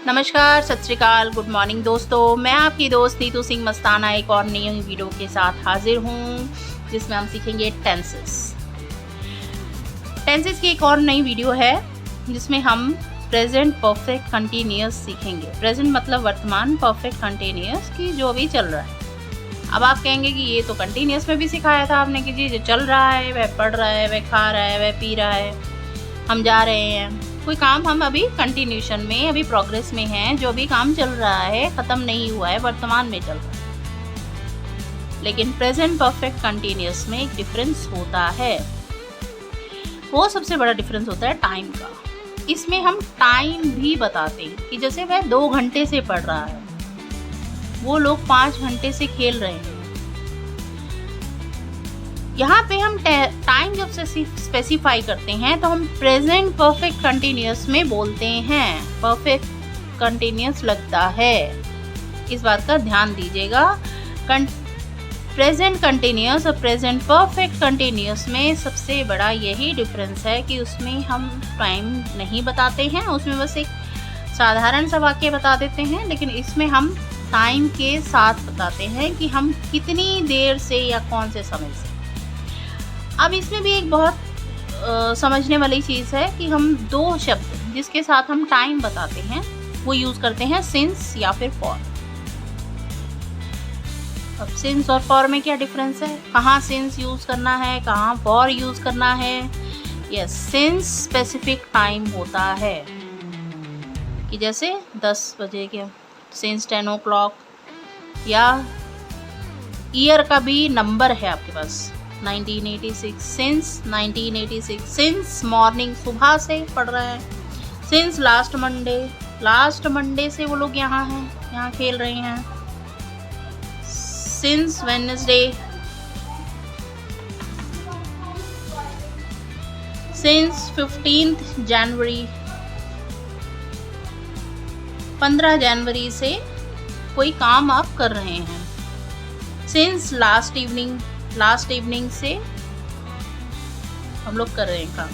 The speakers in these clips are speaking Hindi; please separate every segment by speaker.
Speaker 1: नमस्कार, सत श्री अकाल, गुड मॉर्निंग दोस्तों। मैं आपकी दोस्त नीतू सिंह मस्ताना एक और नई वीडियो के साथ हाजिर हूँ, जिसमें हम सीखेंगे टेंसेस की एक और नई वीडियो है, जिसमें हम प्रेजेंट परफेक्ट कंटिन्यूअस सीखेंगे। प्रेजेंट मतलब वर्तमान, परफेक्ट कंटिन्यूअस की जो भी चल रहा है। अब आप कहेंगे कि ये तो कंटिन्यूअस में भी सिखाया था आपने कि जी जो चल रहा है, वह पढ़ रहा है, वह खा रहा है, वह पी रहा है, हम जा रहे हैं, कोई काम हम अभी कंटिन्यूशन में, अभी प्रोग्रेस में हैं। जो भी काम चल रहा है ख़त्म नहीं हुआ है, वर्तमान में चल रहा है। लेकिन प्रेजेंट परफेक्ट कंटिन्यूअस में एक डिफरेंस होता है। वो सबसे बड़ा डिफरेंस होता है टाइम का। इसमें हम टाइम भी बताते हैं कि जैसे वह 2 घंटे से पढ़ रहा है, वो लोग 5 घंटे से खेल रहे हैं। यहाँ पे हम टाइम जब से स्पेसिफाई करते हैं तो हम प्रेजेंट परफेक्ट कंटिन्यूअस में बोलते हैं। परफेक्ट कंटिन्यूअस लगता है, इस बात का ध्यान दीजिएगा। प्रेजेंट कंटिन्यूअस और प्रेजेंट परफेक्ट कंटिन्यूअस में सबसे बड़ा यही डिफरेंस है कि उसमें हम टाइम नहीं बताते हैं, उसमें बस एक साधारण सा वाक्य बता देते हैं। लेकिन इसमें हम टाइम के साथ बताते हैं कि हम कितनी देर से या कौन से समय से। अब इसमें भी एक बहुत समझने वाली चीज़ है कि हम 2 शब्द जिसके साथ हम टाइम बताते हैं वो यूज़ करते हैं, सिंस या फिर फॉर। अब सिंस और फॉर में क्या डिफरेंस है? कहाँ सिंस यूज़ करना है, कहाँ फॉर यूज़ करना है? यस, सिंस स्पेसिफिक टाइम होता है कि जैसे 10 बजे के, सिंस 10 o'clock, या ईयर का भी नंबर है आपके पास, 1986, सिंस 1986, सिंस मॉर्निंग, सुबह से पढ़ रहा है। सिंस लास्ट मंडे से वो लोग यहाँ हैं, यहाँ खेल रहे हैं। सिंस वेडनेसडे, सिंस 15 जनवरी, 15 जनवरी से कोई काम आप कर रहे हैं। सिंस लास्ट इवनिंग से हम लोग कर रहे हैं काम।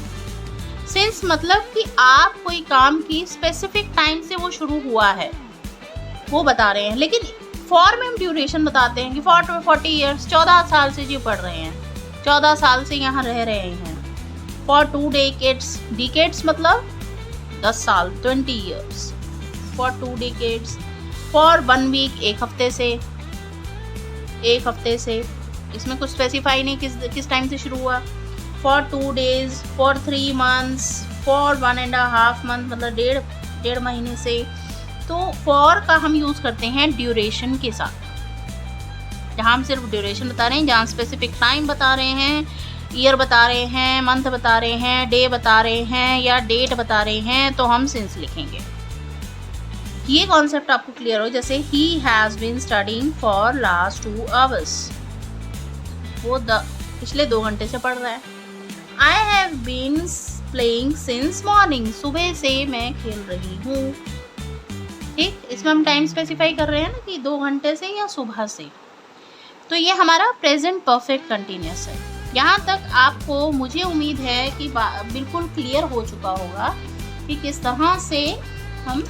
Speaker 1: सिंस मतलब कि आप कोई काम की स्पेसिफिक टाइम से वो शुरू हुआ है, वो बता रहे हैं। लेकिन फॉर में हम ड्यूरेशन बताते हैं कि 40 ईयर्स, 14 साल से जो पढ़ रहे हैं, 14 साल से यहाँ रह रहे हैं। फॉर 2 डिकेड्स मतलब 10 साल, 20 years. For 2 decades. For 1 week, एक हफ्ते से, इसमें कुछ स्पेसिफाई नहीं किस टाइम से शुरू हुआ। For 2 days, for 3 months, for 1.5 month मतलब डेढ़ महीने से। तो फॉर का हम यूज़ करते हैं ड्यूरेशन के साथ, जहाँ हम सिर्फ ड्यूरेशन बता रहे हैं, जहाँ स्पेसिफिक टाइम बता रहे हैं, ईयर बता रहे हैं, मंथ बता रहे हैं, डे बता रहे हैं या डेट बता रहे हैं, तो हम सिंस लिखेंगे। ये कॉन्सेप्ट आपको क्लियर हो। जैसे ही has been studying for last 2 hours, वो पिछले 2 घंटे से पढ़ रहा है। I have been playing since morning, सुबह से मैं खेल रही हूँ। ठीक, इसमें हम टाइम स्पेसिफाई कर रहे हैं ना कि 2 घंटे से या सुबह से। तो ये हमारा प्रेजेंट परफेक्ट कंटिन्यूअस है। यहाँ तक आपको, मुझे उम्मीद है कि बिल्कुल क्लियर हो चुका होगा कि किस तरह से हम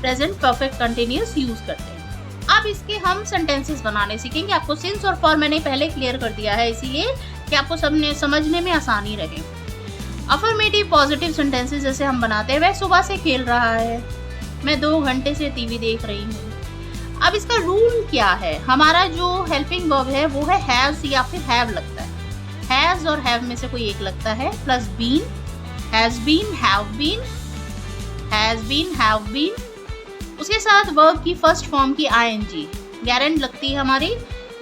Speaker 1: प्रेजेंट परफेक्ट कंटिन्यूअस यूज़ करते हैं। अब इसके हम सेंटेंसेस बनाने सीखेंगे। आपको सिंस और फॉर मैंने पहले क्लियर कर दिया है, इसीलिए कि आपको समझने में आसानी रहे। अफर्मेटिव पॉजिटिव सेंटेंसेस जैसे हम बनाते हैं, वह सुबह से खेल रहा है, मैं 2 घंटे से टीवी देख रही हूँ। अब इसका रूल क्या है? हमारा जो हेल्पिंग वर्ब है वो है हैज़ या फिर हैव लगता है। हैज़ और हैव में से कोई एक लगता है, plus been, has been, have been, has been, have been. उसके साथ वर्ब की फर्स्ट फॉर्म की ing, गैरेंट लगती है हमारी,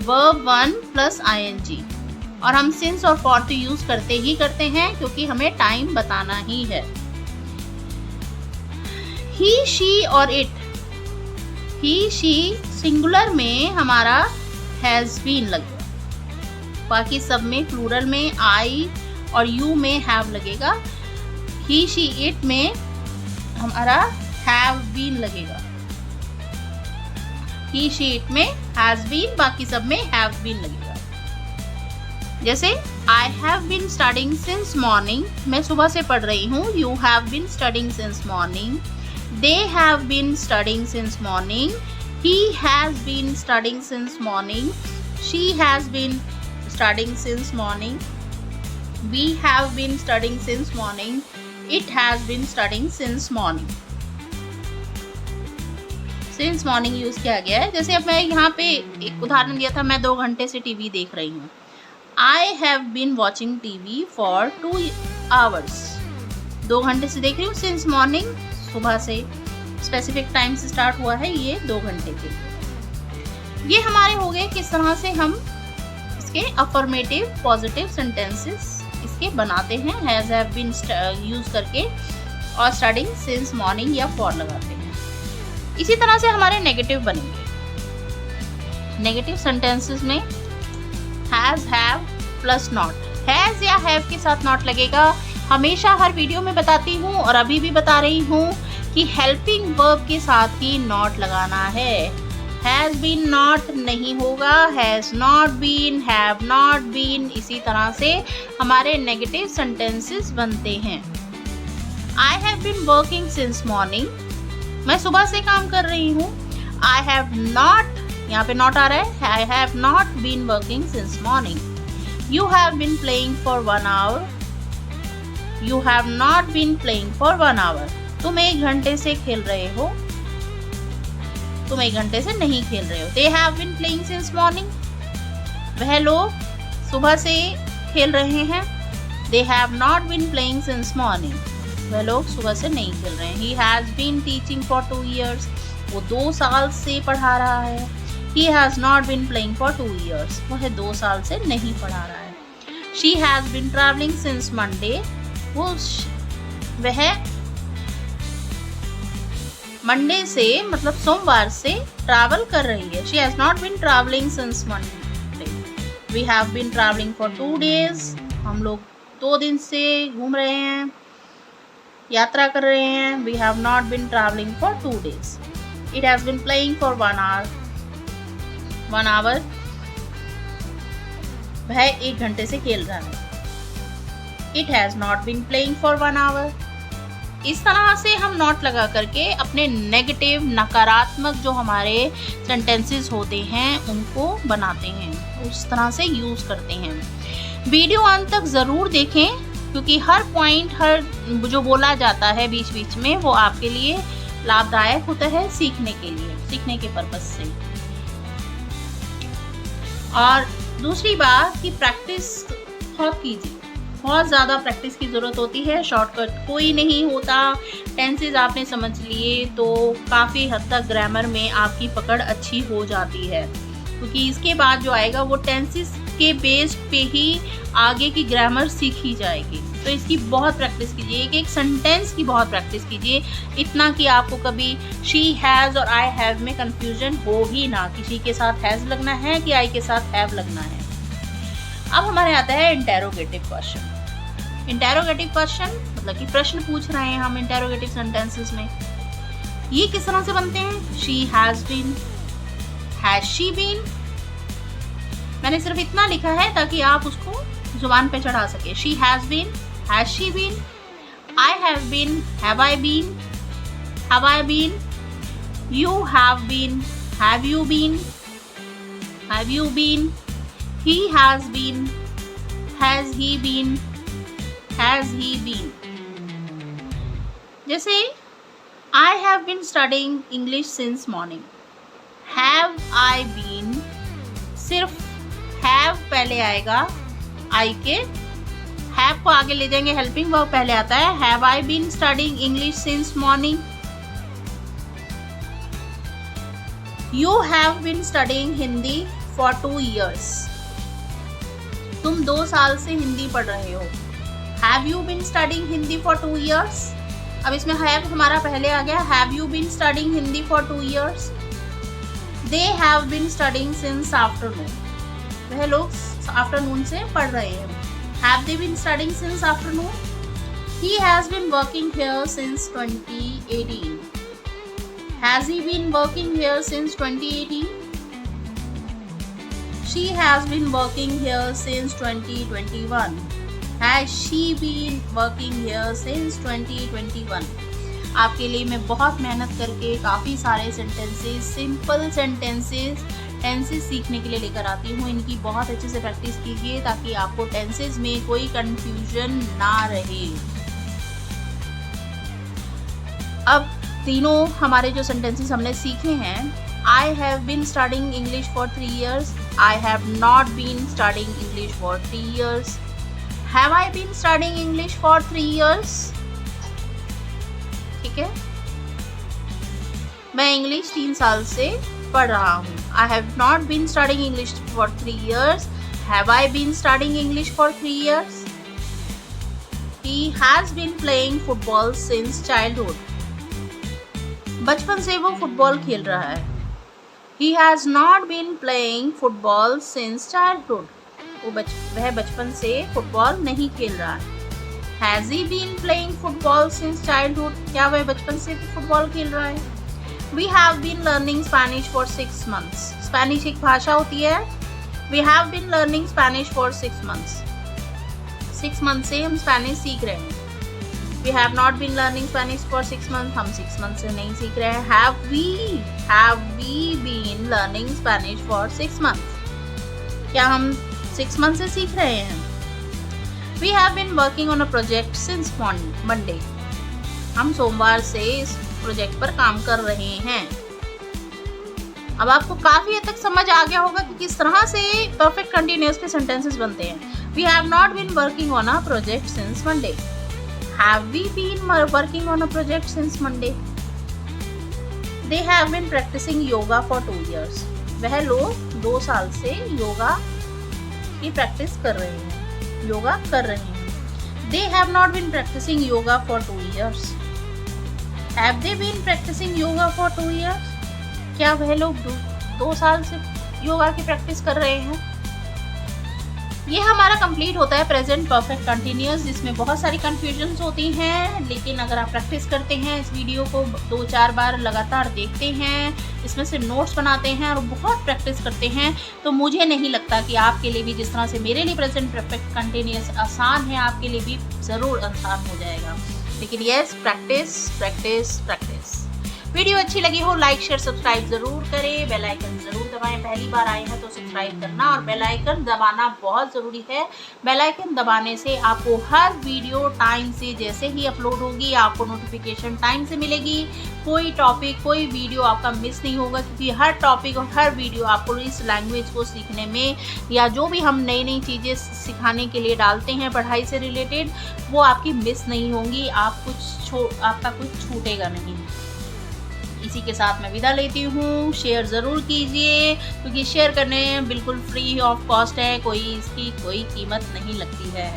Speaker 1: वर्ब 1 प्लस ing। और हम सिंस और फॉर तो यूज करते हैं क्योंकि हमें टाइम बताना ही है। ही, शी और इट। ही, शी सिंगुलर में हमारा हैज बीन लगेगा, बाकी सब में प्लूरल में आई और यू में हैव लगेगा। ही, शी, इट में हमारा हैव बीन लगेगा। ही, शी, इट में हैज बीन, बाकी सब में हैव बीन लगेगा। जैसे I have been studying since morning, मैं सुबह से पढ़ रही हूँ। You have been studying since morning, They have been studying since morning. He has been studying since morning. She has been studying since morning. We have been studying since morning. It has been studying since morning. Since morning use किया गया है। जैसे अब मैं यहाँ पे एक उदाहरण दिया था, मैं 2 घंटे से टीवी देख रही हूँ। I have been watching TV for 2 hours. 2 घंटे से देख रही हूँ। since morning सुबह से, स्पेसिफिक टाइम से स्टार्ट हुआ है ये 2 घंटे के। ये हमारे हो गए किस तरह से हम इसके अफर्मेटिव पॉजिटिव सेंटेंसेस इसके बनाते हैं हैज हैव बीन यूज करके और स्टडिंग सिंस मॉर्निंग या फॉर लगाते हैं। इसी तरह से हमारे नेगेटिव बनेंगे। नेगेटिव सेंटेंसेस में has have plus not. Has या हैव के साथ नॉट लगेगा। हमेशा हर वीडियो में बताती हूँ और अभी भी बता रही हूँ कि हेल्पिंग वर्ब के साथ ही नॉट लगाना है। हैज बीन नॉट नहीं होगा, has not been, have not been. इसी तरह से हमारे नेगेटिव सेंटेंसेस बनते हैं। I have been working since morning, मैं सुबह से काम कर रही हूँ। आई हैव नॉट, यहाँ पे नॉट आ रहा है, I have not been working since morning. You have been playing for 1 hour, you have not been playing for 1 hour। तुम 1 घंटे से खेल रहे हो, तुम 1 घंटे से नहीं खेल रहे हो। They have been playing since morning, वह लोग सुबह से खेल रहे हैं। They have not been playing since morning, वह लोग सुबह से नहीं खेल रहे हैं। He has been teaching for 2 years, वो 2 साल से पढ़ा रहा है। He has not been playing for 2 years, वह 2 साल से नहीं पढ़ा रहा है। She has been travelling since Monday, वह मंडे से मतलब सोमवार से ट्रैवल कर रही है। She has not been travelling since Monday. We have been travelling for 2 days, हम लोग 2 दिन से घूम रहे हैं, यात्रा कर रहे हैं। We have not been travelling for 2 days। It has been playing for 1 hour, 1 hour, वह 1 घंटे से खेल रहा है। It has not been playing for 1 hour। इस तरह से हम नॉट लगा करके अपने नेगेटिव नकारात्मक जो हमारे सेंटेंसेस होते हैं उनको बनाते हैं, उस तरह से यूज़ करते हैं। वीडियो अंत तक ज़रूर देखें क्योंकि हर पॉइंट, हर जो बोला जाता है बीच बीच में, वो आपके लिए लाभदायक होता है सीखने के लिए, सीखने के पर्पस से। और दूसरी बात कि प्रैक्टिस बहुत कीजिए, बहुत ज़्यादा प्रैक्टिस की ज़रूरत होती है। शॉर्टकट कोई नहीं होता। टेंसेस आपने समझ लिए तो काफ़ी हद तक ग्रामर में आपकी पकड़ अच्छी हो जाती है, क्योंकि इसके बाद जो आएगा वो टेंसेस के बेस पे ही आगे की ग्रामर सीखी जाएगी। तो इसकी बहुत प्रैक्टिस कीजिए, एक एक सेंटेंस की बहुत प्रैक्टिस कीजिए, इतना कि आपको कभी शी हैज़ और आई हैव में कंफ्यूजन हो ही ना, किसी के साथ हैज़ लगना है कि आई के साथ हैव लगना है। अब हमारे आता है इंटेरोगेटिव क्वेश्चन। इंटेरोगेटिव क्वेश्चन मतलब कि प्रश्न पूछ रहे हैं हम इंटेरोगेटिव सेंटेंसेस में। ये किस तरह से बनते हैं? She has been, has she been. मैंने सिर्फ इतना लिखा है ताकि आप उसको जुबान पे चढ़ा सके। She has been, has she been, I have been, have I been, have I been, you have been, have you been, have you been, he has been, has he been, has he been। जैसे I have been studying English since morning। have I been, सिर्फ have पहले आएगा I के, have को आगे ले जाएंगे, हेल्पिंग वर्ब पहले आता है। have I been studying English since morning। you have been studying Hindi for 2 years। तुम 2 साल से हिंदी पढ़ रहे हो। Have you been studying Hindi for 2 years। अब इसमें हैव हमारा पहले आ गया। Have you been studying Hindi for 2 years। They have been studying since afternoon, वह लोग आफ्टरनून से पढ़ रहे हैं। Have they been studying since afternoon. He has been working here since 2018। Has he been working here since 2018। She has been working here since 2021। Has she been working here since 2021। आपके लिए मैं बहुत मेहनत करके काफ़ी सारे सेंटेंसेस, सिंपल टेंसेस सीखने के लिए लेकर आती हूँ। इनकी बहुत अच्छे से प्रैक्टिस कीजिए ताकि आपको टेंसेस में कोई कंफ्यूजन ना रहे। अब तीनों हमारे जो सेंटेंसेस हमने सीखे हैं, I have been studying English for 3 years. I have not been studying English for 3 years. Have I been studying English for 3 years? ठीक है, मैं इंग्लिश 3 साल से पढ़ रहा हूँ। I have not been studying English for 3 years. Have I been studying English for 3 years? He has been playing football since childhood. बचपन से वो फुटबॉल खेल रहा है। He has not been playing football since childhood. वह बचपन से फुटबॉल नहीं खेल रहा है। Has he been playing football since childhood? क्या वह बचपन से फुटबॉल खेल रहा है? We have been learning Spanish for 6 months. Spanish एक भाषा होती है। We have been learning Spanish for 6 months. 6 months से हम स्पेनिश सीख रहे हैं। We have not been learning Spanish for 6 months. हम 6 months से नहीं सीख रहे हैं। Have we been learning Spanish for 6 months? क्या हम 6 months से सीख रहे हैं? We have been working on a project since Monday. हम सोमवार से इस प्रोजेक्ट पर काम कर रहे हैं। अब आपको काफी हद तक समझ आ गया होगा कि किस तरह से परफेक्ट कंटिन्यूअस के सेंटेंसेस बनते हैं। We have not been working on a project since Monday. Have we been working on a project since Monday? They have been practicing yoga for 2 years. वह लोग 2 साल से योगा की प्रैक्टिस कर रहे हैं, योगा कर रहे हैं। They have not been practicing yoga for 2 years. Have they been practicing yoga for 2 years? क्या वह लोग 2 साल से योगा की प्रैक्टिस कर रहे हैं? ये हमारा कंप्लीट होता है प्रेजेंट परफेक्ट कंटिन्यूअस, जिसमें बहुत सारी कंफ्यूजन्स होती हैं। लेकिन अगर आप प्रैक्टिस करते हैं, इस वीडियो को 2-4 बार लगातार देखते हैं, इसमें से नोट्स बनाते हैं और बहुत प्रैक्टिस करते हैं, तो मुझे नहीं लगता कि आपके लिए भी जिस तरह से मेरे लिए प्रेजेंट परफेक्ट कंटिन्यूअस आसान है, आपके लिए भी ज़रूर आसान हो जाएगा। लेकिन yes, practice practice practice. Video अच्छी लगी हो लाइक शेयर सब्सक्राइब जरूर करें, बेल आइकन जरूर दबाएं। पहली बार आए हैं तो सब्सक्राइब करना और बेल आइकन दबाना बहुत ज़रूरी है। बेल आइकन दबाने से आपको हर वीडियो टाइम से, जैसे ही अपलोड होगी आपको नोटिफिकेशन टाइम से मिलेगी। कोई टॉपिक, कोई वीडियो आपका मिस नहीं होगा, क्योंकि हर टॉपिक और हर वीडियो आपको इस लैंग्वेज को सीखने में, या जो भी हम नई नई चीज़ें सिखाने के लिए डालते हैं पढ़ाई से रिलेटेड, वो आपकी मिस नहीं होंगी। आपका कुछ छूटेगा नहीं। इसी के साथ मैं विदा लेती हूँ। शेयर ज़रूर कीजिए, क्योंकि शेयर करने बिल्कुल फ्री ऑफ कॉस्ट है, इसकी कोई कीमत नहीं लगती है।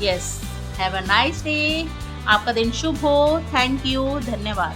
Speaker 1: Yes, have a nice day. आपका दिन शुभ हो। थैंक यू, धन्यवाद।